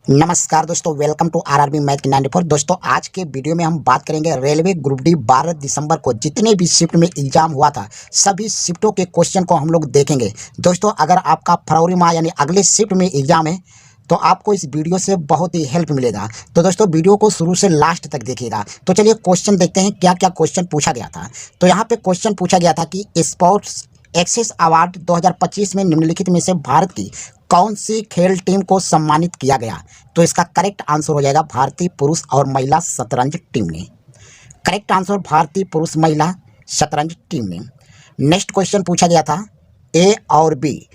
नमस्कार दोस्तों, welcome to RRB math की 94। दोस्तों आज के वीडियो में हम बात करेंगे रेलवे ग्रुप डी 12 दिसंबर को जितने भी शिफ्ट में एग्जाम हुआ था सभी शिफ्टों के क्वेश्चन को हम लोग देखेंगे। दोस्तों अगर आपका फरवरी माह यानी अगले शिफ्ट में एग्जाम है तो आपको इस वीडियो से बहुत ही हेल्प मिलेगा। तो दोस्तों वीडियो को शुरू से लास्ट तक देखिएगा। तो चलिए क्वेश्चन देखते हैं क्या क्या क्वेश्चन पूछा गया था। तो यहाँ पे क्वेश्चन पूछा गया था कि स्पोर्ट्स एक्सेस अवार्ड 2025 में निम्नलिखित में से भारत की कौन सी खेल टीम को सम्मानित किया गया। तो इसका करेक्ट आंसर हो जाएगा भारतीय पुरुष और महिला शतरंज टीम ने। करेक्ट आंसर भारतीय पुरुष महिला शतरंज टीम ने। नेक्स्ट क्वेश्चन पूछा गया था ए और बी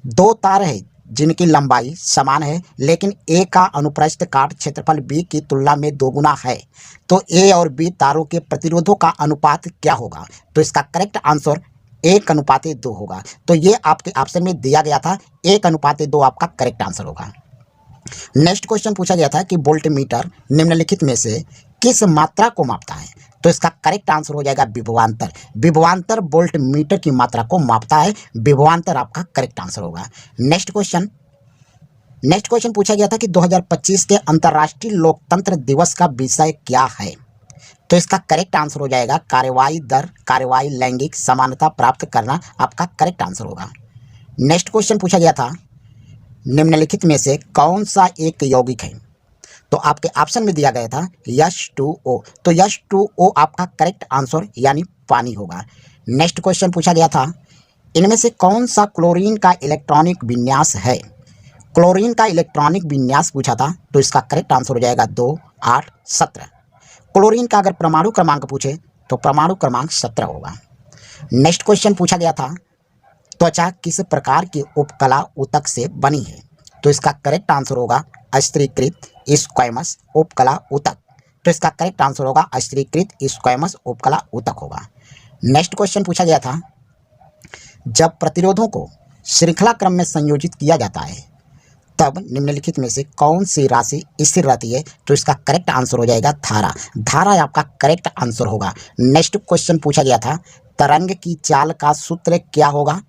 दो तार है जिनकी लंबाई समान है लेकिन ए का अनुप्रस्थ काट क्षेत्रफल बी की तुलना में दोगुना है, तो ए और बी तारों के प्रतिरोधों का अनुपात क्या होगा। तो इसका करेक्ट आंसर 1:2 होगा। तो ये आपके ऑप्शन में दिया गया था, 1:2 आपका करेक्ट आंसर होगा। नेक्स्ट क्वेश्चन पूछा गया था कि वोल्टमीटर निम्नलिखित में से किस मात्रा को मापता है। तो इसका करेक्ट आंसर हो जाएगा विभवांतर। विभवांतर वोल्टमीटर की मात्रा को मापता है, विभवांतर आपका करेक्ट आंसर होगा। नेक्स्ट क्वेश्चन पूछा गया था कि 2025 के अंतर्राष्ट्रीय लोकतंत्र दिवस का विषय क्या है। तो इसका करेक्ट आंसर हो जाएगा कार्यवाही दर, कार्यवाही लैंगिक समानता प्राप्त करना आपका करेक्ट आंसर होगा। नेक्स्ट क्वेश्चन पूछा गया था निम्नलिखित में से कौन सा एक यौगिक है। तो आपके ऑप्शन में दिया गया था H2O। तो H2O आपका करेक्ट आंसर यानी पानी होगा। नेक्स्ट क्वेश्चन पूछा गया था इनमें से कौन सा क्लोरीन का इलेक्ट्रॉनिक विन्यास है। क्लोरीन का इलेक्ट्रॉनिक विन्यास पूछा था, तो इसका करेक्ट आंसर हो जाएगा 2, 8, 17। क्लोरीन का अगर परमाणु क्रमांक पूछे तो परमाणु क्रमांक 17 होगा। नेक्स्ट क्वेश्चन पूछा गया था त्वचा किस प्रकार की उपकला ऊतक से बनी है। तो इसका करेक्ट आंसर होगा अस्थिरीकृत स्क्वैमस उपकला ऊतक। तो इसका करेक्ट आंसर होगा अस्थिरीकृत स्क्वैमस उपकला ऊतक होगा। नेक्स्ट क्वेश्चन पूछा गया था जब प्रतिरोधों को श्रृंखला क्रम में संयोजित किया जाता है तब निम्नलिखित में से कौन सी राशि स्थिर रहती है। तो इसका करेक्ट आंसर हो जाएगा धारा। धारा आपका करेक्ट आंसर होगा। नेक्स्ट क्वेश्चन पूछा गया था तरंग की चाल का सूत्र क्या होगा।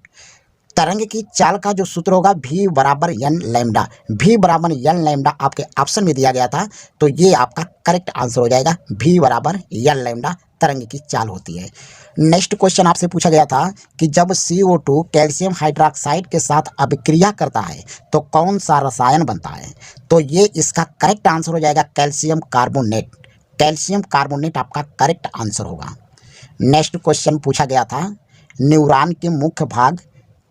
तरंग की चाल का जो सूत्र होगा V बराबर n लैम्डा। V बराबर n लैम्डा आपके ऑप्शन में दिया गया था, तो ये आपका करेक्ट आंसर हो जाएगा V बराबर n लैम्डा तरंग की चाल होती है। नेक्स्ट क्वेश्चन आपसे पूछा गया था कि जब CO2 कैल्शियम हाइड्रोक्साइड के साथ अभिक्रिया करता है तो कौन सा रसायन बनता है। तो ये इसका करेक्ट आंसर हो जाएगा कैल्शियम कार्बोनेट। कैल्शियम कार्बोनेट आपका करेक्ट आंसर होगा। नेक्स्ट क्वेश्चन पूछा गया था न्यूरॉन के मुख्य भाग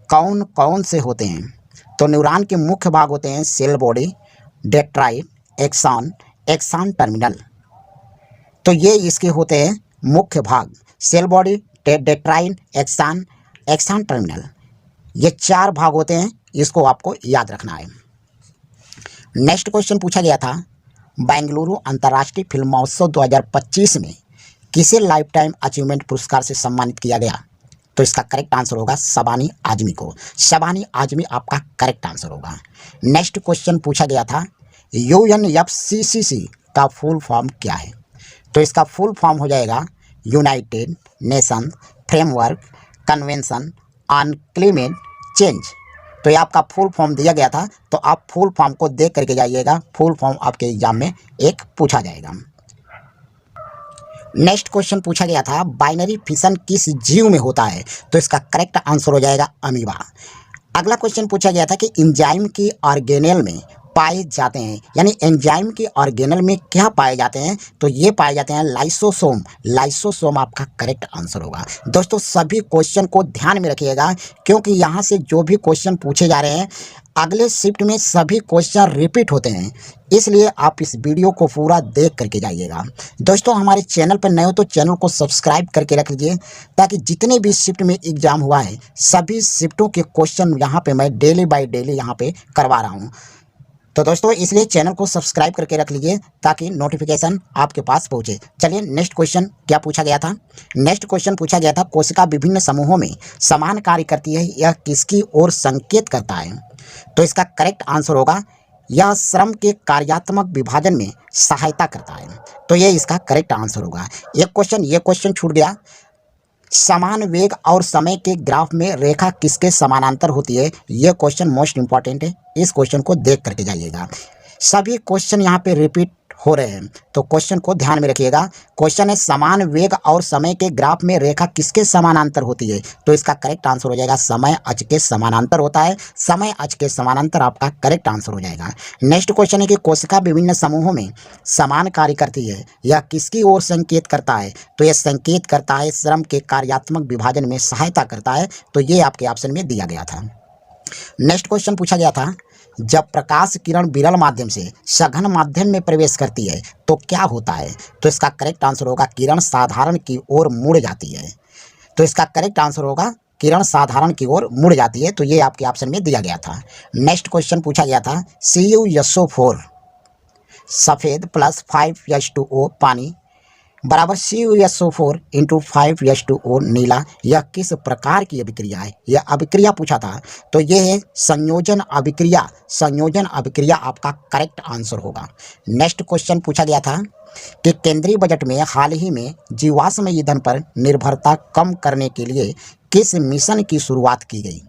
कौन कौन से होते हैं। तो न्यूरॉन के मुख्य भाग होते हैं cell body, dendrite, axon, axon terminal. तो ये इसके होते हैं मुख्य भाग, cell body, dendrite, axon, axon terminal. ये 4 भाग होते हैं, इसको आपको याद रखना है। नेक्स्ट क्वेश्चन पूछा गया था बेंगलुरु अंतर्राष्ट्रीय फिल्म महोत्सव 2025 में किसे लाइफ टाइम अचीवमेंट पुरस्कार से सम्मानित किया गया। तो इसका करेक्ट आंसर होगा शबानी आजमी को। शबानी आजमी आपका करेक्ट आंसर होगा। नेक्स्ट क्वेश्चन पूछा गया था UNFCCC का फुल फॉर्म क्या है। तो इसका फुल फॉर्म हो जाएगा United nation framework convention on climate change. तो ये आपका फुल फॉर्म दिया गया था, तो आप फुल फॉर्म को देख करके जाइएगा। फुल फॉर्म आपके एग्जाम में एक पूछा जाएगा। नेक्स्ट क्वेश्चन पूछा गया था बाइनरी फिशन किस जीव में होता है। तो इसका करेक्ट आंसर हो जाएगा अमीबा। अगला क्वेश्चन पूछा गया था कि एंजाइम की ऑर्गेनेल में पाए जाते हैं, यानी एंजाइम की ऑर्गेनेल में क्या पाए जाते हैं। तो ये पाए जाते हैं लाइसोसोम। लाइसोसोम आपका करेक्ट आंसर होगा। दोस्तों सभी क्वेश्चन को ध्यान में रखिएगा क्योंकि यहाँ से जो भी क्वेश्चन पूछे जा रहे हैं अगले शिफ्ट में सभी क्वेश्चन रिपीट होते हैं, इसलिए आप इस वीडियो को पूरा देख करके जाइएगा। दोस्तों हमारे चैनल पर नए हो तो चैनल को सब्सक्राइब करके रख लीजिए ताकि जितने भी शिफ्ट में एग्जाम हुआ है सभी शिफ्टों के क्वेश्चन यहाँ पे मैं डेली बाय डेली यहाँ पे करवा रहा हूँ। तो दोस्तों इसलिए चैनल को सब्सक्राइब करके रख लीजिए ताकि नोटिफिकेशन आपके पास पहुंचे। चलिए नेक्स्ट क्वेश्चन क्या पूछा गया था। नेक्स्ट क्वेश्चन पूछा गया था कोशिका विभिन्न समूहों में समान कार्य करती है, यह किसकी ओर संकेत करता है। तो इसका करेक्ट आंसर होगा यह श्रम के कार्यात्मक विभाजन में सहायता करता है। तो ये इसका करेक्ट आंसर होगा। ये क्वेश्चन छूट गया। समान वेग और समय के ग्राफ में रेखा किसके समानांतर होती है। यह क्वेश्चन मोस्ट इंपॉर्टेंट है, इस क्वेश्चन को देख करके जाइएगा। सभी क्वेश्चन यहाँ पे रिपीट हो रहे हैं, तो क्वेश्चन को ध्यान में रखिएगा। क्वेश्चन है समान वेग और समय के ग्राफ में रेखा किसके समानांतर होती है? तो इसका करेक्ट आंसर हो जाएगा समय अक्ष के समानांतर होता है। समय अक्ष के समानांतर आपका करेक्ट आंसर हो जाएगा। नेक्स्ट क्वेश्चन है कि कोशिका विभिन्न समूहों में समान कार्य करती है, यह किसकी ओर संकेत करता है? तो यह संकेत करता है श्रम के कार्यात्मक विभाजन में सहायता करता है। तो ये आपके ऑप्शन में दिया गया था। नेक्स्ट क्वेश्चन पूछा गया था, जब प्रकाश किरण विरल माध्यम से सघन माध्यम में प्रवेश करती है तो क्या होता है? तो इसका करेक्ट आंसर होगा किरण साधारण की ओर मुड़ जाती है। तो इसका करेक्ट आंसर होगा किरण साधारण की ओर मुड़ जाती है। तो ये आपके ऑप्शन में दिया गया था। नेक्स्ट क्वेश्चन पूछा गया था, CuSO4 सफ़ेद प्लस 5H2O पानी बराबर CuSO4 इंटू 5H2O नीला, यह किस प्रकार की अभिक्रिया है? यह अभिक्रिया पूछा था, तो यह है संयोजन अभिक्रिया। संयोजन अभिक्रिया आपका करेक्ट आंसर होगा। नेक्स्ट क्वेश्चन पूछा गया था कि केंद्रीय बजट में हाल ही में जीवाश्म ईंधन पर निर्भरता कम करने के लिए किस मिशन की शुरुआत की गई?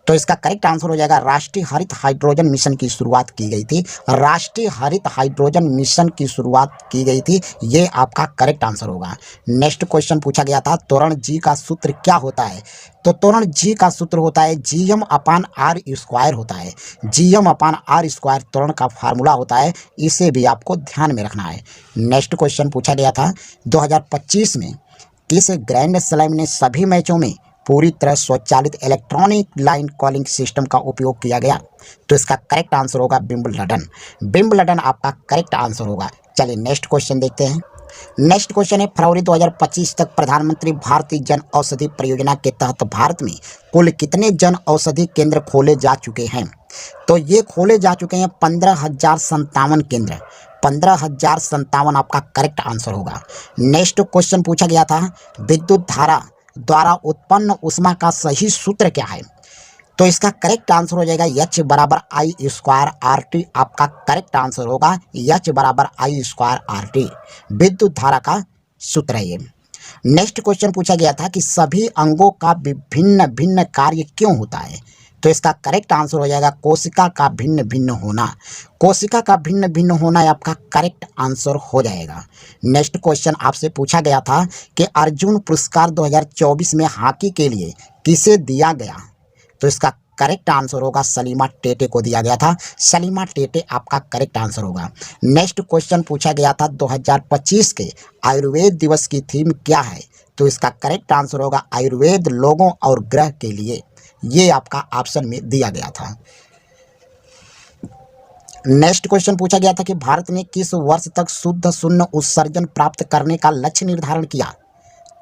तो इसका करेक्ट आंसर हो जाएगा राष्ट्रीय हरित हाइड्रोजन मिशन की शुरुआत की गई थी। राष्ट्रीय हरित हाइड्रोजन मिशन की शुरुआत की गई थी, ये आपका करेक्ट आंसर होगा। नेक्स्ट क्वेश्चन पूछा गया था, त्वरण जी का सूत्र क्या होता है? तो त्वरण जी का सूत्र होता है Gm/r² होता है। Gm/r² त्वरण का फार्मूला होता है, इसे भी आपको ध्यान में रखना है। नेक्स्ट क्वेश्चन पूछा गया था, 2025 में किस ग्रैंड स्लैम ने सभी मैचों में पूरी तरह स्वचालित इलेक्ट्रॉनिक लाइन कॉलिंग सिस्टम का उपयोग किया गया? तो इसका करेक्ट आंसर होगा विंबलडन। विंबलडन आपका करेक्ट आंसर होगा। चलिए नेक्स्ट क्वेश्चन देखते हैं। नेक्स्ट क्वेश्चन है, फरवरी 2025 तक प्रधानमंत्री भारतीय जन औषधि परियोजना के तहत भारत में कुल कितने जन औषधि केंद्र खोले जा चुके हैं? तो ये खोले जा चुके हैं 15,057 केंद्र। 15,057 आपका करेक्ट आंसर होगा। नेक्स्ट क्वेश्चन पूछा गया था, विद्युत धारा द्वारा उत्पन्न ऊष्मा का सही सूत्र क्या है? तो इसका करेक्ट आंसर हो जाएगा H/I²RT आपका करेक्ट आंसर होगा। H/I²RT विद्युत धारा का सूत्र है ये। नेक्स्ट क्वेश्चन पूछा गया था कि सभी अंगों का भिन्न भिन्न कार्य क्यों होता है? तो इसका करेक्ट आंसर हो जाएगा कोशिका का भिन्न भिन्न होना। कोशिका का भिन्न भिन्न होना आपका करेक्ट आंसर हो जाएगा। नेक्स्ट क्वेश्चन आपसे पूछा गया था कि अर्जुन पुरस्कार 2024 में हॉकी के लिए किसे दिया गया? तो इसका करेक्ट आंसर होगा सलीमा टेटे को दिया गया था। सलीमा टेटे आपका करेक्ट आंसर होगा। नेक्स्ट क्वेश्चन पूछा गया था 2025 के आयुर्वेद दिवस की थीम क्या है? तो इसका करेक्ट आंसर होगा आयुर्वेद लोगों और ग्रह के लिए। ये आपका ऑप्शन में दिया गया था। नेक्स्ट क्वेश्चन पूछा गया था कि भारत ने किस वर्ष तक शुद्ध शून्य उत्सर्जन प्राप्त करने का लक्ष्य निर्धारण किया?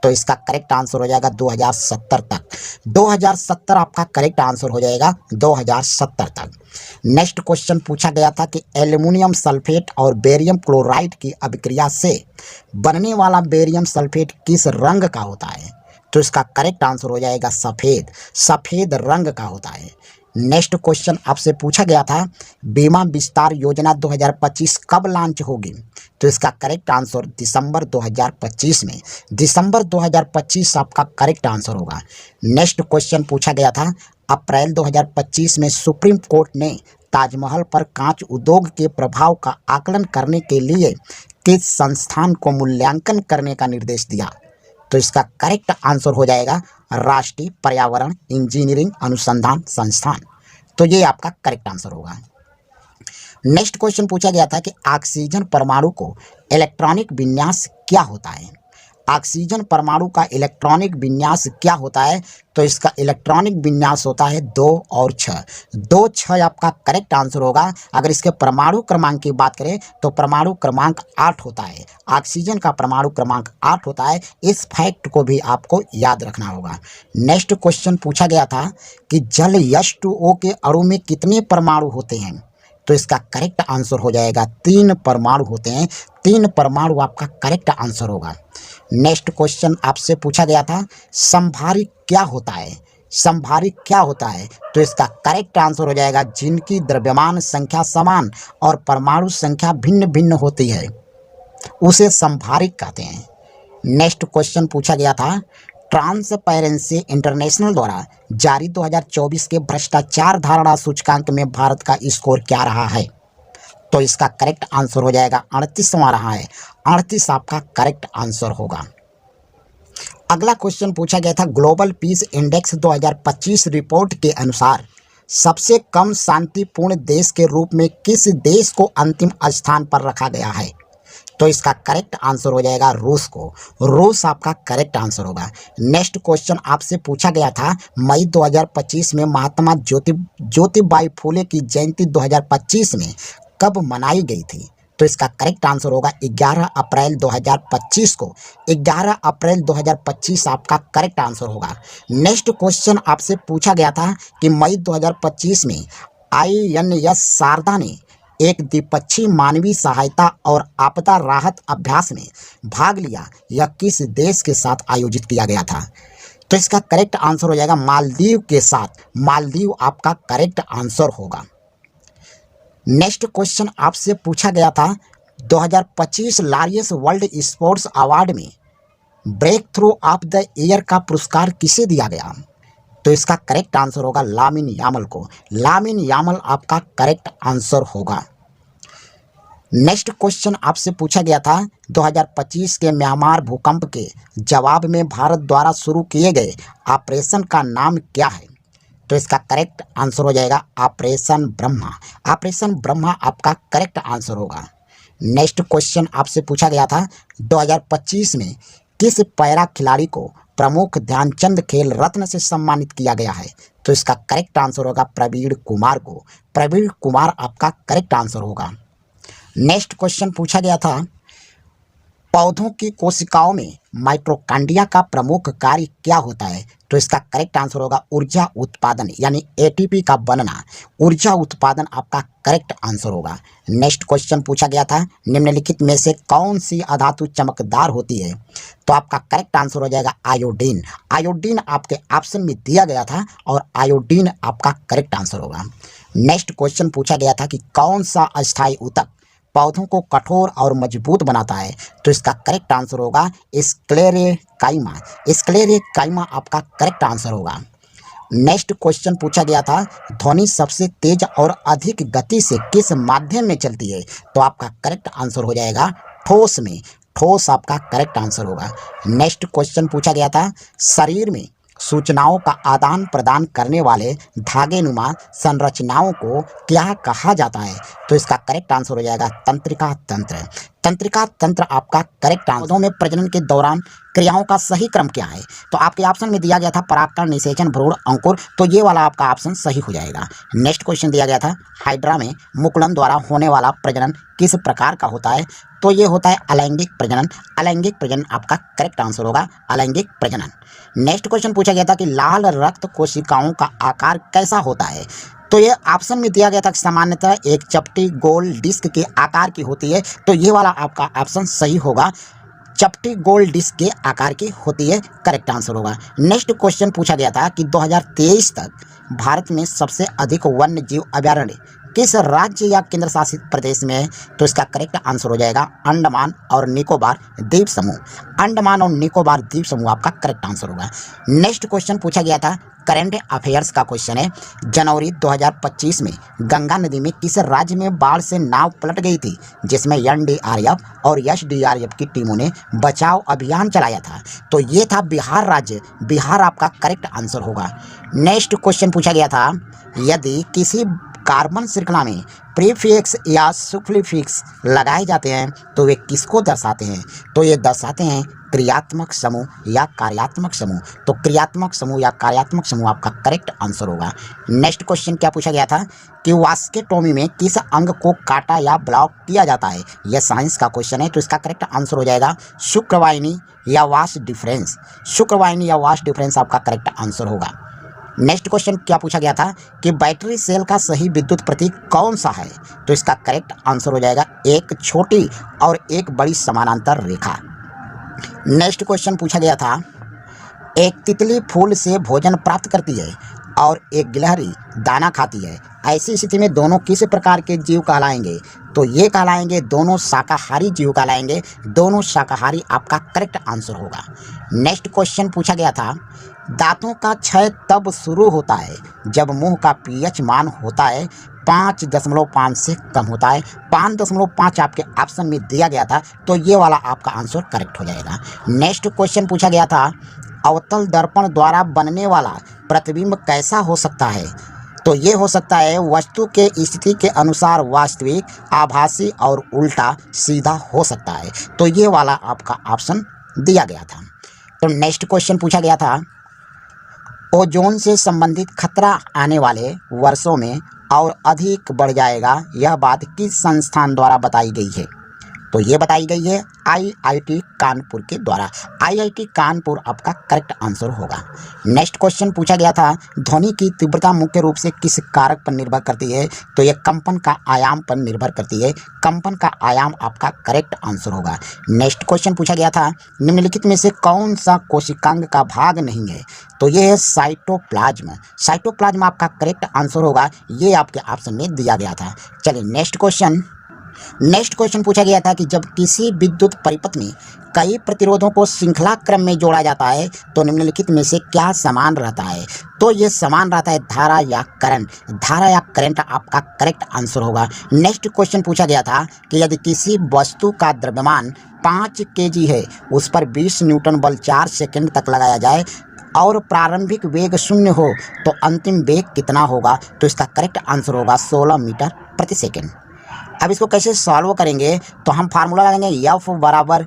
तो इसका करेक्ट आंसर हो जाएगा 2070 तक। 2070 आपका करेक्ट आंसर हो जाएगा 2070 तक। नेक्स्ट क्वेश्चन पूछा गया था कि एल्युमिनियम सल्फेट और बेरियम क्लोराइड की अभिक्रिया से बनने वाला बेरियम सल्फेट किस रंग का होता है? तो इसका करेक्ट आंसर हो जाएगा सफ़ेद। सफ़ेद रंग का होता है। नेक्स्ट क्वेश्चन आपसे पूछा गया था बीमा विस्तार योजना 2025 कब लॉन्च होगी? तो इसका करेक्ट आंसर दिसंबर 2025 में। दिसंबर 2025 आपका करेक्ट आंसर होगा। नेक्स्ट क्वेश्चन पूछा गया था अप्रैल 2025 में सुप्रीम कोर्ट ने ताजमहल पर कांच उद्योग के प्रभाव का आकलन करने के लिए किस संस्थान को मूल्यांकन करने का निर्देश दिया? तो इसका करेक्ट आंसर हो जाएगा राष्ट्रीय पर्यावरण इंजीनियरिंग अनुसंधान संस्थान। तो ये आपका करेक्ट आंसर होगा। नेक्स्ट क्वेश्चन पूछा गया था कि ऑक्सीजन परमाणु को इलेक्ट्रॉनिक विन्यास क्या होता है? ऑक्सीजन परमाणु का इलेक्ट्रॉनिक विन्यास क्या होता है? तो इसका इलेक्ट्रॉनिक विन्यास होता है 2 और 6। 2 6 आपका करेक्ट आंसर होगा। अगर इसके परमाणु क्रमांक की बात करें तो परमाणु क्रमांक 8 होता है। ऑक्सीजन का परमाणु क्रमांक 8 होता है। इस फैक्ट को भी आपको याद रखना होगा। नेक्स्ट क्वेश्चन पूछा गया था कि जल H2O के अणु में कितने परमाणु होते हैं? तो इसका करेक्ट आंसर हो जाएगा 3 परमाणु होते हैं। 3 परमाणु आपका करेक्ट आंसर होगा। नेक्स्ट क्वेश्चन आपसे पूछा गया था संभारिक क्या होता है? संभारिक क्या होता है? तो इसका करेक्ट आंसर हो जाएगा जिनकी द्रव्यमान संख्या समान और परमाणु संख्या भिन्न भिन्न होती है उसे संभारिक कहते हैं। नेक्स्ट क्वेश्चन पूछा गया था ट्रांसपेरेंसी इंटरनेशनल द्वारा जारी 2024 के भ्रष्टाचार धारणा सूचकांक में भारत का स्कोर क्या रहा है? तो इसका करेक्ट आंसर हो जाएगा 38वां रहा है। 38 आपका करेक्ट आंसर होगा। अगला क्वेश्चन पूछा गया था, ग्लोबल पीस इंडेक्स 2025 रिपोर्ट के अनुसार सबसे कम शांतिपूर्ण देश के रूप में किस देश को अंतिम स्थान पर रखा गया है? तो इसका करेक्ट आंसर हो जाएगा रूस को। रूस आपका करेक्ट आंसर होगा। नेक्स्ट क्वेश्चन आपसे पूछा गया था, मई 2025 में महात्मा ज्योतिबाई फुले की जयंती 2025 में कब मनाई गई थी? तो इसका करेक्ट आंसर होगा 11 अप्रैल 2025 को। 11 अप्रैल 2025 आपका करेक्ट आंसर होगा। नेक्स्ट क्वेश्चन आपसे पूछा गया था कि मई 2025 में INS शारदा ने एक द्विपक्षीय मानवीय सहायता और आपदा राहत अभ्यास में भाग लिया। यह किस देश के साथ आयोजित किया गया था? तो इसका करेक्ट आंसर हो जाएगा मालदीव के साथ। मालदीव आपका करेक्ट आंसर होगा। नेक्स्ट क्वेश्चन आपसे पूछा गया था, 2025 लारियस वर्ल्ड स्पोर्ट्स अवार्ड में breakthrough of the year का पुरस्कार किसे दिया गया? तो इसका करेक्ट आंसर होगा लामिन यामल को। लामिन यामल आपका करेक्ट आंसर होगा। नेक्स्ट क्वेश्चन आपसे पूछा गया था, 2025 के म्यांमार भूकंप के जवाब में भारत द्वारा शुरू किए गए ऑपरेशन का नाम क्या है? तो इसका करेक्ट आंसर हो जाएगा ऑपरेशन ब्रह्मा। ऑपरेशन ब्रह्मा आपका करेक्ट आंसर होगा। नेक्स्ट क्वेश्चन आपसे पूछा गया था, 2025 में किस पैरा खिलाड़ी को प्रमुख ध्यानचंद खेल रत्न से सम्मानित किया गया है? तो इसका करेक्ट आंसर होगा प्रवीण कुमार को। प्रवीण कुमार आपका करेक्ट आंसर होगा। नेक्स्ट क्वेश्चन पूछा गया था, पौधों की कोशिकाओं में माइटोकॉन्ड्रिया का प्रमुख कार्य क्या होता है? तो इसका करेक्ट आंसर होगा ऊर्जा उत्पादन, यानी ATP का बनना। ऊर्जा उत्पादन आपका करेक्ट आंसर होगा। नेक्स्ट क्वेश्चन पूछा गया था, निम्नलिखित में से कौन सी अधातु चमकदार होती है? तो आपका करेक्ट आंसर हो जाएगा आयोडीन। आयोडीन आपके ऑप्शन में दिया गया था और आयोडीन आपका करेक्ट आंसर होगा। नेक्स्ट क्वेश्चन पूछा गया था कि कौन सा अस्थायी ऊतक पौधों को कठोर और मजबूत बनाता है? तो इसका करेक्ट आंसर होगा स्क्लेरेकाइमा। स्क्लेरेकाइमा आपका करेक्ट आंसर होगा। नेक्स्ट क्वेश्चन पूछा गया था, ध्वनि सबसे तेज और अधिक गति से किस माध्यम में चलती है? तो आपका करेक्ट आंसर हो जाएगा ठोस में। ठोस आपका करेक्ट आंसर होगा। नेक्स्ट क्वेश्चन पूछा गया था, शरीर में सूचनाओं का आदान प्रदान करने वाले धागेनुमा संरचनाओं को क्या कहा जाता है? तो इसका करेक्ट आंसर हो जाएगा तंत्रिका तंत्र। तंत्रिका तंत्र आपका करेक्ट आंसर। पौधों में प्रजनन के दौरान क्रियाओं का सही क्रम क्या है? तो आपके ऑप्शन में दिया गया था परागकण, निषेचन, भ्रूण, अंकुर। तो ये वाला आपका ऑप्शन सही हो जाएगा। नेक्स्ट क्वेश्चन दिया गया था, हाइड्रा में मुकुलन द्वारा होने वाला प्रजनन किस प्रकार का होता है? तो ये होता है अलैंगिक प्रजनन। अलैंगिक प्रजनन आपका करेक्ट आंसर होगा, अलैंगिक प्रजनन। नेक्स्ट क्वेश्चन पूछा गया था कि लाल रक्त कोशिकाओं का आकार कैसा होता है? तो ये ऑप्शन में दिया गया था कि सामान्यतः एक चपटी गोल डिस्क के आकार की होती है। तो ये वाला आपका ऑप्शन सही होगा, चपटी गोल डिस्क के आकार की होती है, करेक्ट आंसर होगा। नेक्स्ट क्वेश्चन पूछा गया था कि 2023 तक भारत में सबसे अधिक वन्य जीव अभयारण्य किस राज्य या केंद्र शासित प्रदेश में है? तो इसका करेक्ट आंसर हो जाएगा अंडमान और निकोबार द्वीप समूह। अंडमान और निकोबार द्वीप समूह आपका करेक्ट आंसर होगा। नेक्स्ट क्वेश्चन पूछा गया था, करंट अफेयर्स का क्वेश्चन है, जनवरी 2025 में गंगा नदी में किस राज्य में बाढ़ से नाव पलट गई थी, जिसमें NDRF और SDRF की टीमों ने बचाव अभियान चलाया था? तो ये था बिहार राज्य। बिहार आपका करेक्ट आंसर होगा। नेक्स्ट क्वेश्चन पूछा गया था, यदि किसी कार्बन श्रृंखला में प्रीफिक्स या सुफिक्स लगाए जाते हैं तो वे किसको दर्शाते हैं? तो ये दर्शाते हैं क्रियात्मक समूह या कार्यात्मक समूह। तो क्रियात्मक समूह या कार्यात्मक समूह आपका करेक्ट आंसर होगा। नेक्स्ट क्वेश्चन क्या पूछा गया था कि वास्केटोमी में किस अंग को काटा या ब्लॉक किया जाता है? यह साइंस का क्वेश्चन है। तो इसका करेक्ट आंसर हो जाएगा शुक्रवाहिनी या वास डिफरेंस। शुक्रवाहिनी या वास डिफरेंस आपका करेक्ट आंसर होगा। नेक्स्ट क्वेश्चन क्या पूछा गया था कि बैटरी सेल का सही विद्युत प्रतीक कौन सा है? तो इसका करेक्ट आंसर हो जाएगा एक छोटी और एक बड़ी समानांतर रेखा। नेक्स्ट क्वेश्चन पूछा गया था, एक तितली फूल से भोजन प्राप्त करती है और एक गिलहरी दाना खाती है, ऐसी स्थिति में दोनों किस प्रकार के जीव कहलाएंगे? तो ये कहलाएंगे दोनों शाकाहारी जीव कहलाएंगे। दोनों शाकाहारी आपका करेक्ट आंसर होगा। नेक्स्ट क्वेश्चन पूछा गया था, दांतों का क्षय तब शुरू होता है जब मुंह का pH मान होता है 5.5 से कम होता है। 5.5 आपके ऑप्शन में दिया गया था, तो ये वाला आपका आंसर करेक्ट हो जाएगा। नेक्स्ट क्वेश्चन पूछा गया था, अवतल दर्पण द्वारा बनने वाला प्रतिबिंब कैसा हो सकता है? तो ये हो सकता है वस्तु के स्थिति के अनुसार वास्तविक, आभासी और उल्टा सीधा हो सकता है। तो ये वाला आपका ऑप्शन दिया गया था। तो नेक्स्ट क्वेश्चन पूछा गया था, ओजोन से संबंधित खतरा आने वाले वर्षों में और अधिक बढ़ जाएगा, यह बात किस संस्थान द्वारा बताई गई है? तो ये बताई गई है आईआईटी कानपुर के द्वारा। आईआईटी कानपुर आपका करेक्ट आंसर होगा। नेक्स्ट क्वेश्चन पूछा गया था, ध्वनि की तीव्रता मुख्य रूप से किस कारक पर निर्भर करती है? तो ये कंपन का आयाम पर निर्भर करती है। कंपन का आयाम आपका करेक्ट आंसर होगा। नेक्स्ट क्वेश्चन पूछा गया था, निम्नलिखित में से कौन सा कोशिकांग का भाग नहीं है? तो ये है साइटोप्लाज्म। साइटोप्लाज्म आपका करेक्ट आंसर होगा। ये आपके ऑप्शन में दिया गया था। चलिए नेक्स्ट क्वेश्चन पूछा गया था कि जब किसी विद्युत परिपथ में कई प्रतिरोधों को श्रृंखला क्रम में जोड़ा जाता है तो निम्नलिखित में से क्या समान रहता है? तो ये समान रहता है धारा या करंट। धारा या करंट आपका करेक्ट आंसर होगा। नेक्स्ट क्वेश्चन पूछा गया था कि यदि किसी वस्तु का द्रव्यमान 5 kg है, उस पर 20 न्यूटन बल 4 सेकंड तक लगाया जाए और प्रारंभिक वेग 0 हो तो अंतिम वेग कितना होगा? तो इसका करेक्ट आंसर होगा 16 मीटर प्रति सेकंड। अब इसको कैसे सॉल्व करेंगे? तो हम फार्मूला लगाएंगे F बराबर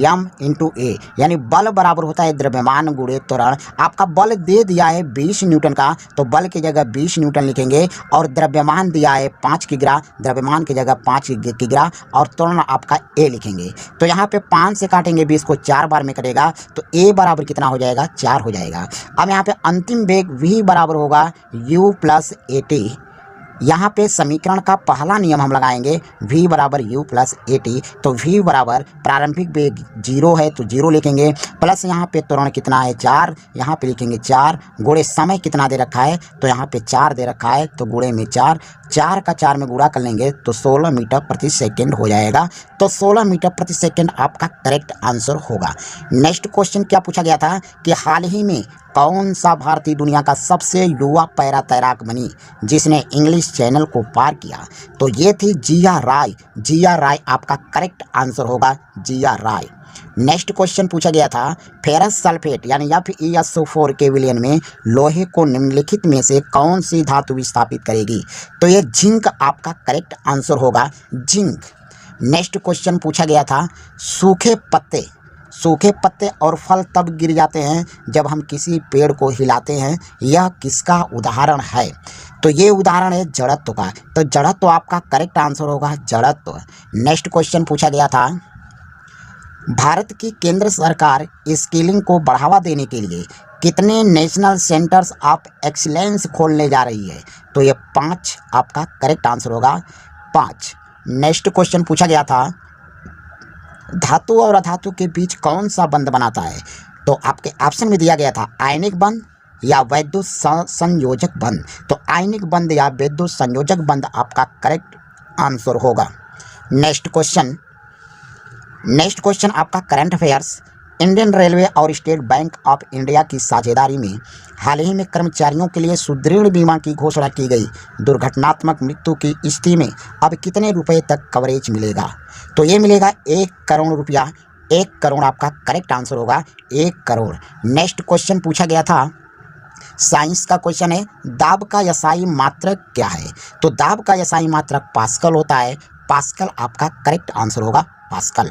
m इंटू ए, यानी बल बराबर होता है द्रव्यमान गुणे त्वरण। आपका बल दे दिया है 20 न्यूटन का, तो बल की जगह 20 न्यूटन लिखेंगे, और द्रव्यमान दिया है 5 किग्रा, द्रव्यमान की जगह 5 किग्रा, और त्वरण आपका ए लिखेंगे। तो यहाँ पे 5 से काटेंगे 20 को 4 बार में कटेगा, तो ए बराबर कितना हो जाएगा? 4 हो जाएगा। अब यहाँ पे अंतिम वेग v बराबर होगा u प्लस ए टी। यहाँ पे समीकरण का पहला नियम हम लगाएंगे, v बराबर u प्लस ए टी। तो v बराबर प्रारंभिक वेग 0 है तो 0 लिखेंगे, प्लस यहाँ पे त्वरण कितना है 4, यहाँ पे लिखेंगे 4, गुणे समय कितना दे रखा है? तो यहाँ पे 4 दे रखा है, तो गुणे में 4, 4 का 4 में गुणा कर लेंगे तो 16 मीटर प्रति सेकंड हो जाएगा। तो 16 मीटर प्रति सेकंड आपका करेक्ट आंसर होगा। नेक्स्ट क्वेश्चन क्या पूछा गया था कि हाल ही में कौन सा भारतीय दुनिया का सबसे युवा पैरा तैराक बनी जिसने इंग्लिश चैनल को पार किया? तो ये थी जिया राय। जिया राय आपका करेक्ट आंसर होगा, जिया राय। नेक्स्ट क्वेश्चन पूछा गया था, फेरस सल्फेट यानी FeSO4 के विलयन में लोहे को निम्नलिखित में से कौन सी धातु विस्थापित करेगी? तो ये जिंक आपका करेक्ट आंसर होगा, जिंक। नेक्स्ट क्वेश्चन पूछा गया था, सूखे पत्ते और फल तब गिर जाते हैं जब हम किसी पेड़ को हिलाते हैं, यह किसका उदाहरण है? तो ये उदाहरण है जड़त्व का। तो जड़त्व आपका करेक्ट आंसर होगा, जड़त्व। नेक्स्ट क्वेश्चन पूछा गया था, भारत की केंद्र सरकार स्किलिंग को बढ़ावा देने के लिए कितने नेशनल सेंटर्स ऑफ एक्सीलेंस खोलने जा रही है? तो ये 5 आपका करेक्ट आंसर होगा, 5। नेक्स्ट क्वेश्चन पूछा गया था, धातु और अधातु के बीच कौन सा बंध बनाता है? तो आपके ऑप्शन में दिया गया था आयनिक बंध या वैद्युत संयोजक बंध। तो आयनिक बंध या वैद्युत संयोजक बंध आपका करेक्ट आंसर होगा। नेक्स्ट क्वेश्चन आपका करंट अफेयर्स। इंडियन रेलवे और स्टेट बैंक ऑफ इंडिया की साझेदारी में हाल ही में कर्मचारियों के लिए सुदृढ़ बीमा की घोषणा की गई। दुर्घटनात्मक मृत्यु की स्थिति में अब कितने रुपए तक कवरेज मिलेगा? तो ये मिलेगा 1 करोड़ रुपया। 1 करोड़ आपका करेक्ट आंसर होगा, 1 करोड़। नेक्स्ट क्वेश्चन पूछा गया था, साइंस का क्वेश्चन है, दाब का यसाई मात्रक क्या है? तो दाब का यसाई मात्रक पास्कल होता है। पास्कल आपका करेक्ट आंसर होगा, पास्कल।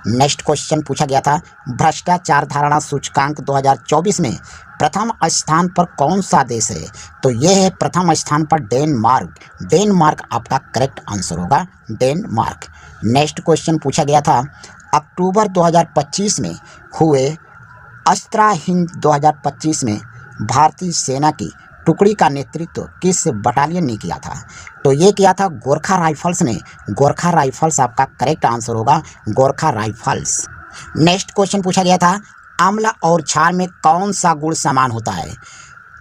नेक्स्ट क्वेश्चन पूछा गया था, भ्रष्टाचार धारणा सूचकांक 2024 में प्रथम स्थान पर कौन सा देश है? तो ये है प्रथम स्थान पर डेनमार्क। डेनमार्क आपका करेक्ट आंसर होगा, डेनमार्क। नेक्स्ट क्वेश्चन पूछा गया था, अक्टूबर 2025 में हुए अस्त्रा हिंद 2025 में भारतीय सेना की टुकड़ी का नेतृत्व किस बटालियन ने किया था? तो ये किया था गोरखा राइफल्स ने। गोरखा राइफल्स आपका करेक्ट आंसर होगा, गोरखा राइफल्स। नेक्स्ट क्वेश्चन पूछा गया था, आंवला और क्षार में कौन सा गुण समान होता है?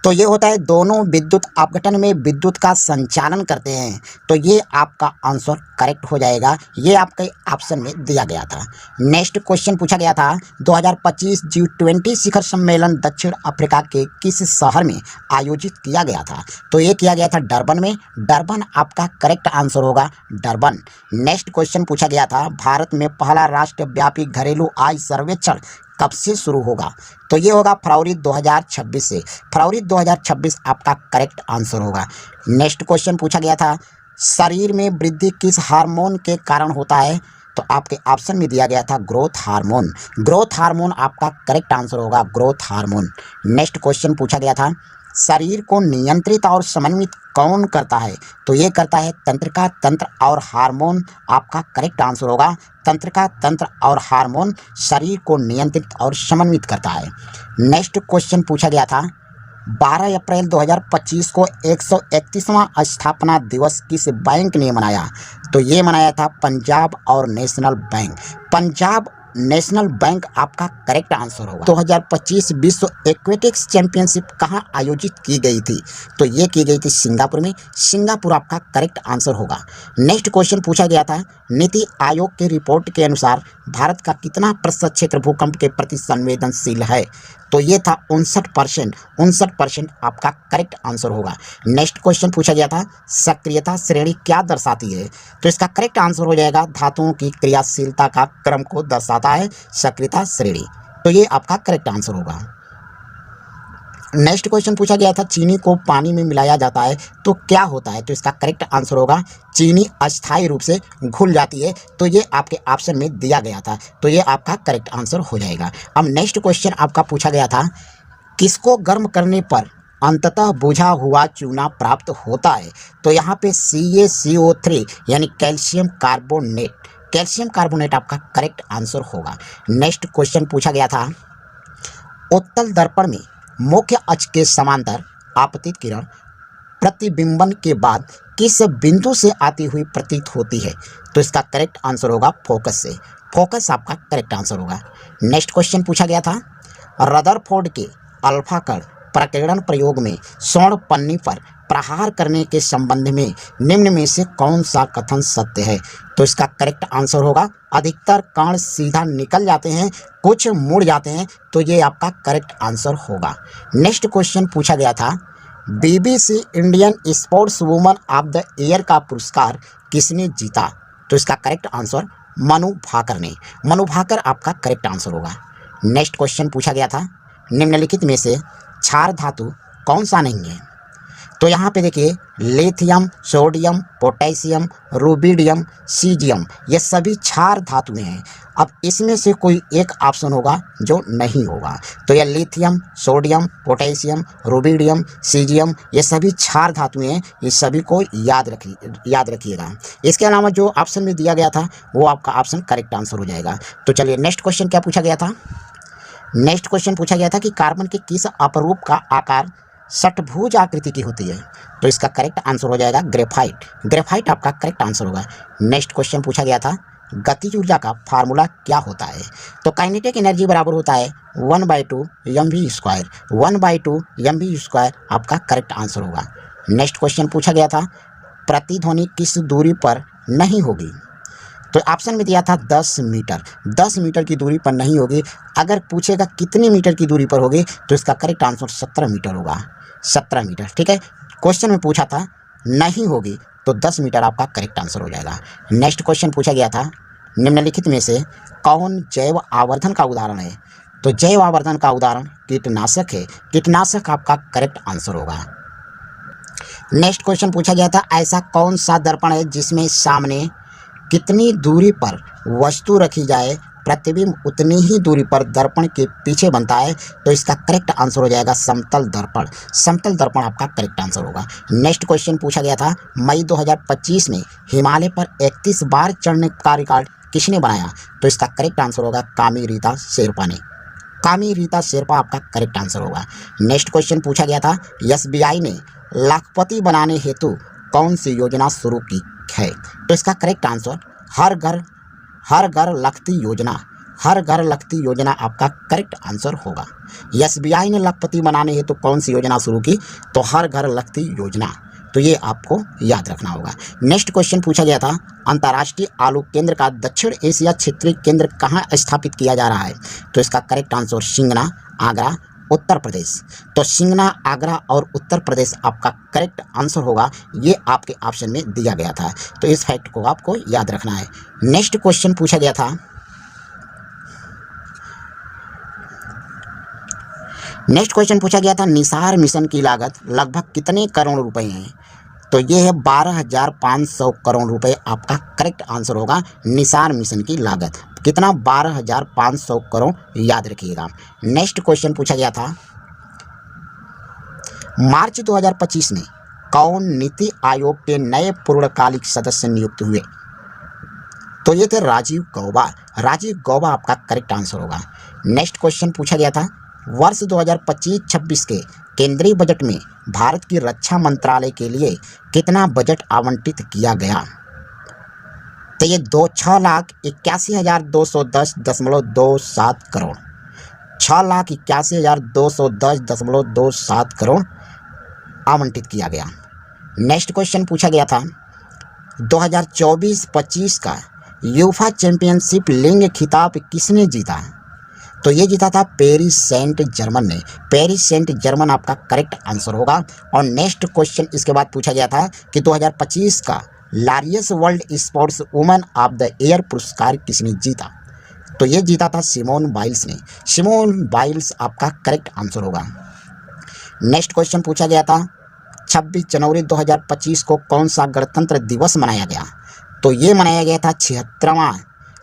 तो ये होता है दोनों विद्युत अपघटन में विद्युत का संचालन करते हैं। तो ये आपका आंसर करेक्ट हो जाएगा, ये आपके ऑप्शन में दिया गया था। नेक्स्ट क्वेश्चन पूछा गया था 2025 G20 शिखर सम्मेलन दक्षिण अफ्रीका के किस शहर में आयोजित किया गया था? तो ये किया गया था डरबन में। डरबन आपका करेक्ट आंसर होगा, डरबन। नेक्स्ट क्वेश्चन पूछा गया था भारत में पहला राष्ट्रव्यापी घरेलू आय सर्वेक्षण कब से शुरू होगा? तो ये होगा फरवरी 2026 से। फरवरी 2026 आपका करेक्ट आंसर होगा। नेक्स्ट क्वेश्चन पूछा गया था शरीर में वृद्धि किस हार्मोन के कारण होता है? तो आपके ऑप्शन में दिया गया था ग्रोथ हार्मोन। ग्रोथ हार्मोन आपका करेक्ट आंसर होगा, ग्रोथ हार्मोन। नेक्स्ट क्वेश्चन पूछा गया था शरीर को नियंत्रित और समन्वित कौन करता है? तो ये करता है तंत्रिका तंत्र और हार्मोन। आपका करेक्ट आंसर होगा तंत्रिका तंत्र और हार्मोन शरीर को नियंत्रित और समन्वित करता है। नेक्स्ट क्वेश्चन पूछा गया था 12 अप्रैल 2025 को 131वां स्थापना दिवस किस बैंक ने मनाया? तो ये मनाया था पंजाब और national bank. Punjab national bank आपका करेक्ट आंसर होगा। 2025 विश्व एक्वेटिक्स चैंपियनशिप कहाँ आयोजित की गई थी? तो ये की गई थी सिंगापुर में। सिंगापुर आपका करेक्ट आंसर होगा। नेक्स्ट क्वेश्चन पूछा गया था नीति आयोग की रिपोर्ट के अनुसार भारत का कितना प्रतिशत क्षेत्र भूकंप के प्रति संवेदनशील है? तो ये था 59%। 59% आपका करेक्ट आंसर होगा। नेक्स्ट क्वेश्चन पूछा गया था सक्रियता श्रेणी क्या दर्शाती है? तो इसका करेक्ट आंसर हो जाएगा धातुओं की क्रियाशीलता का क्रम को दर्शाता है सक्रियता श्रेणी। तो ये आपका करेक्ट आंसर होगा। नेक्स्ट क्वेश्चन पूछा गया था चीनी को पानी में मिलाया जाता है तो क्या होता है? तो इसका करेक्ट आंसर होगा चीनी अस्थायी रूप से घुल जाती है। तो ये आपके ऑप्शन में दिया गया था, तो ये आपका करेक्ट आंसर हो जाएगा। अब नेक्स्ट क्वेश्चन आपका पूछा गया था किसको गर्म करने पर अंततः बुझा हुआ चूना प्राप्त होता है? तो यहाँ पे CaCO3 यानी कैल्शियम कार्बोनेट। कैल्शियम कार्बोनेट आपका करेक्ट आंसर होगा। नेक्स्ट क्वेश्चन पूछा गया था उत्तल दर्पण में मुख्य अक्ष के समांतर आपतित किरण प्रतिबिंबन के बाद किस बिंदु से आती हुई प्रतीत होती है? तो इसका करेक्ट आंसर होगा फोकस से। फोकस आपका करेक्ट आंसर होगा। नेक्स्ट क्वेश्चन पूछा गया था रदरफोर्ड के अल्फा कण प्रकीर्णन प्रयोग में स्वर्ण पन्नी पर प्रहार करने के संबंध में निम्न में से कौन सा कथन सत्य है? तो इसका करेक्ट आंसर होगा अधिकतर कण सीधा निकल जाते हैं, कुछ मुड़ जाते हैं। तो ये आपका करेक्ट आंसर होगा। नेक्स्ट क्वेश्चन पूछा गया था BBC Indian sports woman of the year का पुरस्कार किसने जीता? तो इसका करेक्ट आंसर मनु भाकर ने। मनु भाकर आपका करेक्ट आंसर होगा। नेक्स्ट क्वेश्चन पूछा गया था निम्नलिखित में से क्षार धातु कौन सा नहीं है? तो यहाँ पे देखिए lithium, sodium, potassium, rubidium, caesium ये सभी क्षार धातुएं हैं। अब इसमें से कोई एक ऑप्शन होगा जो नहीं होगा। तो ये lithium, sodium, potassium, rubidium, caesium ये सभी क्षार धातुएं हैं। ये सभी को याद रखिएगा। इसके अलावा जो ऑप्शन में दिया गया था वो आपका ऑप्शन करेक्ट आंसर हो जाएगा। तो चलिए नेक्स्ट क्वेश्चन क्या पूछा गया था? नेक्स्ट क्वेश्चन पूछा गया था कि कार्बन के किस अपरूप का आकार षटभुज आकृति की होती है? तो इसका करेक्ट आंसर हो जाएगा ग्रेफाइट। ग्रेफाइट आपका करेक्ट आंसर होगा। नेक्स्ट क्वेश्चन पूछा गया था गतिज ऊर्जा का फार्मूला क्या होता है? तो काइनेटिक एनर्जी बराबर होता है 1/2 mv²। 1/2 mv² आपका करेक्ट आंसर होगा। नेक्स्ट क्वेश्चन पूछा गया था प्रतिध्वनि किस दूरी पर नहीं होगी? तो ऑप्शन में दिया था 10 मीटर। 10 मीटर की दूरी पर नहीं होगी। अगर पूछेगा कितनी मीटर की दूरी पर होगी तो इसका करेक्ट आंसर 17 मीटर होगा। 17 मीटर, ठीक है। क्वेश्चन में पूछा था नहीं होगी तो 10 मीटर आपका करेक्ट आंसर हो जाएगा। नेक्स्ट क्वेश्चन पूछा गया था निम्नलिखित में से कौन जैव आवर्धन का उदाहरण है? तो जैव आवर्धन का उदाहरण कीटनाशक है। कीटनाशक आपका करेक्ट आंसर होगा। नेक्स्ट क्वेश्चन पूछा गया था ऐसा कौन सा दर्पण है जिसमें सामने कितनी दूरी पर वस्तु रखी जाए प्रतिबिंब उतनी ही दूरी पर दर्पण के पीछे बनता है? तो इसका करेक्ट आंसर हो जाएगा समतल दर्पण। समतल दर्पण आपका करेक्ट आंसर होगा। नेक्स्ट क्वेश्चन पूछा गया था मई 2025 में हिमालय पर 31 बार चढ़ने का रिकॉर्ड किसने बनाया? तो इसका करेक्ट आंसर होगा कामी रीता शेरपा ने। कामी रीता शेरपा आपका करेक्ट आंसर होगा। नेक्स्ट क्वेश्चन पूछा गया था SBI ने लाखपति बनाने हेतु कौन सी योजना शुरू की है? तो इसका करेक्ट आंसर हर घर लखपति योजना। हर घर लखपति योजना आपका करेक्ट आंसर होगा। एसबीआई ने लखपति बनाने हेतु कौन सी योजना शुरू की? तो हर घर लखपति योजना। तो ये आपको याद रखना होगा। नेक्स्ट क्वेश्चन पूछा गया था, अंतर्राष्ट्रीय आलू केंद्र का दक्षिण एशिया क्षेत्रीय केंद्र कहाँ स्थापित किया जा रहा है? तो इसका करेक्ट आंसर सिंगना, आगरा, उत्तर प्रदेश। तो सिंगना, आगरा और उत्तर प्रदेश आपका करेक्ट आंसर होगा। ये आपके ऑप्शन में दिया गया था, तो इस फैक्ट को आपको याद रखना है। नेक्स्ट क्वेश्चन पूछा गया था, निसार मिशन की लागत लगभग कितने करोड़ रुपए है? तो ये है 12,500 करोड़ रुपए आपका करेक्ट आंसर होगा। निसार मिशन की लागत कितना? 12,500 करोड़, याद रखिएगा। नेक्स्ट क्वेश्चन पूछा गया था, मार्च 2025 में कौन नीति आयोग के नए पूर्णकालिक सदस्य नियुक्त हुए? तो ये थे राजीव गौबा। राजीव गौबा आपका करेक्ट आंसर होगा। नेक्स्ट क्वेश्चन पूछा गया था, वर्ष 2025-26 के केंद्रीय बजट में भारत की रक्षा मंत्रालय के लिए कितना बजट आवंटित किया गया? तो ये 6,81,210.27 करोड़, 6,81,210.27 करोड़ आवंटित किया गया। नेक्स्ट क्वेश्चन पूछा गया था, 2024-25 का यूफा चैंपियनशिप लीग खिताब किसने जीता? तो ये जीता था पेरिस सेंट जर्मन ने। पेरिस सेंट जर्मन आपका करेक्ट आंसर होगा। और नेक्स्ट क्वेश्चन इसके बाद पूछा गया था कि 2025 का Laureus world sports women of the year पुरस्कार किसने जीता? तो ये जीता था सिमोन बाइल्स ने। सिमोन बाइल्स आपका करेक्ट आंसर होगा। नेक्स्ट क्वेश्चन पूछा गया था, 26 जनवरी 2025 को कौन सा गणतंत्र दिवस मनाया गया? तो ये मनाया गया था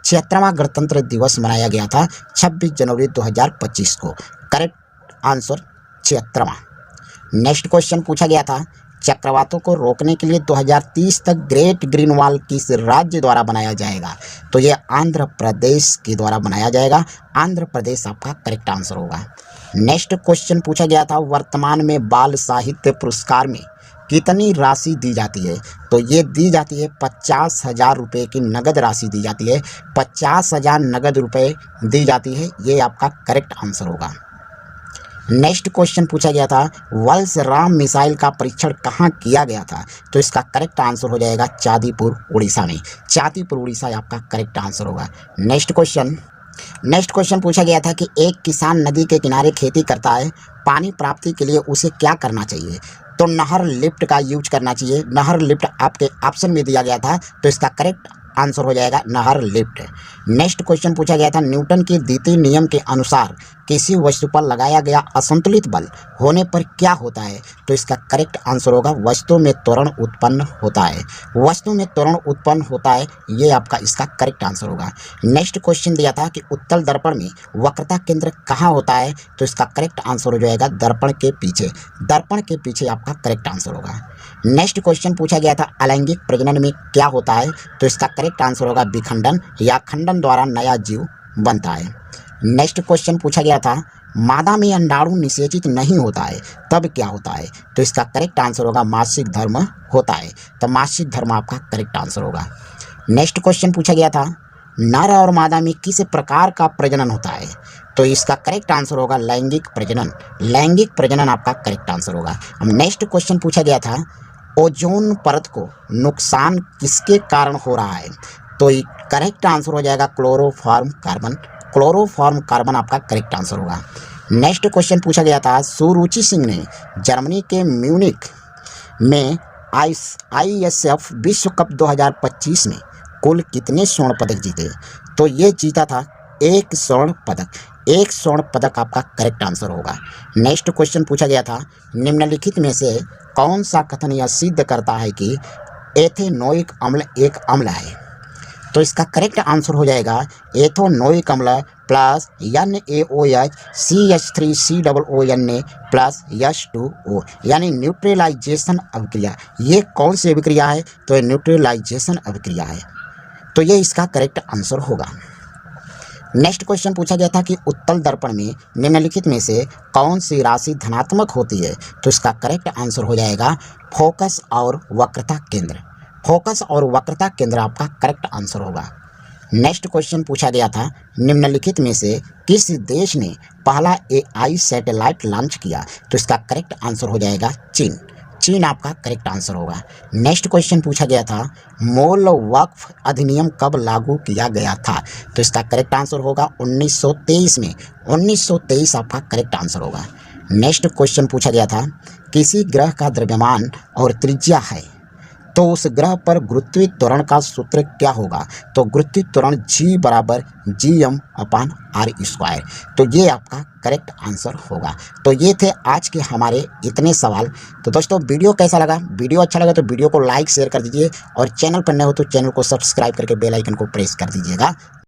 76वां गणतंत्र दिवस मनाया गया था 26 जनवरी 2025 को। करेक्ट आंसर 76वां। नेक्स्ट क्वेश्चन पूछा गया था, चक्रवातों को रोकने के लिए 2030 तक ग्रेट ग्रीन वॉल किस राज्य द्वारा बनाया जाएगा? तो ये आंध्र प्रदेश के द्वारा बनाया जाएगा। आंध्र प्रदेश आपका करेक्ट आंसर होगा। नेक्स्ट क्वेश्चन पूछा गया था, वर्तमान में बाल साहित्य पुरस्कार में कितनी राशि दी जाती है? तो ये दी जाती है 50,000 रुपये की नगद राशि दी जाती है। 50,000 नगद रुपये दी जाती है। ये आपका करेक्ट आंसर होगा। नेक्स्ट क्वेश्चन पूछा गया था, वल्स राम मिसाइल का परीक्षण कहाँ किया गया था? तो इसका करेक्ट आंसर हो जाएगा चांदीपुर उड़ीसा में। चांदीपुर उड़ीसा आपका करेक्ट आंसर होगा। नेक्स्ट क्वेश्चन पूछा गया था कि एक किसान नदी के किनारे खेती करता है, पानी प्राप्ति के लिए उसे क्या करना चाहिए? तो नहर लिफ्ट का यूज करना चाहिए। नहर लिफ्ट आपके ऑप्शन में दिया गया था, तो इसका करेक्ट आंसर हो जाएगा नहर लिफ्ट। नेक्स्ट क्वेश्चन पूछा गया था, न्यूटन के द्वितीय नियम के अनुसार किसी वस्तु पर लगाया गया असंतुलित बल होने पर क्या होता है? तो इसका करेक्ट आंसर होगा वस्तु में त्वरण उत्पन्न होता है। वस्तु में त्वरण उत्पन्न होता है, ये आपका इसका करेक्ट आंसर होगा। नेक्स्ट क्वेश्चन दिया था कि उत्तल दर्पण में वक्रता केंद्र कहाँ होता है? तो इसका करेक्ट आंसर हो जाएगा दर्पण के पीछे। दर्पण के पीछे आपका करेक्ट आंसर होगा। नेक्स्ट क्वेश्चन पूछा गया था, अलैंगिक प्रजनन में क्या होता है? तो इसका करेक्ट आंसर होगा विखंडन, या खंडन द्वारा नया जीव बनता है। नेक्स्ट क्वेश्चन पूछा गया था, मादा में अंडाणु निषेचित नहीं होता है तब क्या होता है? तो इसका करेक्ट आंसर होगा मासिक धर्म होता है। तो मासिक धर्म आपका करेक्ट आंसर होगा। नेक्स्ट क्वेश्चन पूछा गया था, नर और मादा में किस प्रकार का प्रजनन होता है? तो इसका करेक्ट आंसर होगा लैंगिक प्रजनन। लैंगिक प्रजनन आपका करेक्ट आंसर होगा। अब नेक्स्ट क्वेश्चन पूछा गया था, ओजोन परत को नुकसान किसके कारण हो रहा है? तो करेक्ट आंसर हो जाएगा क्लोरोफॉर्म कार्बन। क्लोरोफॉर्म कार्बन आपका करेक्ट आंसर होगा। नेक्स्ट क्वेश्चन पूछा गया था, सुरुचि सिंह ने जर्मनी के म्यूनिख में ISF विश्व कप 2025 में कुल कितने स्वर्ण पदक जीते? तो ये जीता था 1 स्वर्ण पदक। 1 स्वर्ण पदक आपका करेक्ट आंसर होगा। नेक्स्ट क्वेश्चन पूछा गया था, निम्नलिखित में से कौन सा कथन यह सिद्ध करता है कि एथेनोइक अम्ल एक अम्ल है? तो इसका करेक्ट आंसर हो जाएगा एथेनोइक अम्ल plus NaOH CH3COONA plus H2O, यानी न्यूट्रलाइजेशन अभिक्रिया। ये कौन सी अभिक्रिया है? तो ये न्यूट्रलाइजेशन अभिक्रिया है। तो ये इसका करेक्ट आंसर होगा। नेक्स्ट क्वेश्चन पूछा गया था कि उत्तल दर्पण में निम्नलिखित में से कौन सी राशि धनात्मक होती है? तो इसका करेक्ट आंसर हो जाएगा फोकस और वक्रता केंद्र। फोकस और वक्रता केंद्र आपका करेक्ट आंसर होगा। नेक्स्ट क्वेश्चन पूछा गया था, निम्नलिखित में से किस देश ने पहला AI सैटेलाइट लॉन्च किया? तो इसका करेक्ट आंसर हो जाएगा चीन। चीन आपका करेक्ट आंसर होगा। नेक्स्ट क्वेश्चन पूछा गया था, मूल वक्फ अधिनियम कब लागू किया गया था? तो इसका करेक्ट आंसर होगा 1923 में। 1923 आपका करेक्ट आंसर होगा। नेक्स्ट क्वेश्चन पूछा गया था, किसी ग्रह का द्रव्यमान और त्रिज्या है तो उस ग्रह पर गुरुत्वीय त्वरण का सूत्र क्या होगा? तो गुरुत्वीय त्वरण G बराबर Gm/r²। तो ये आपका करेक्ट आंसर होगा। तो ये थे आज के हमारे इतने सवाल। तो दोस्तों वीडियो कैसा लगा? वीडियो अच्छा लगा तो वीडियो को लाइक शेयर कर दीजिए और चैनल पर नए हो तो चैनल को सब्सक्राइब करके बेल आइकन को प्रेस कर दीजिएगा।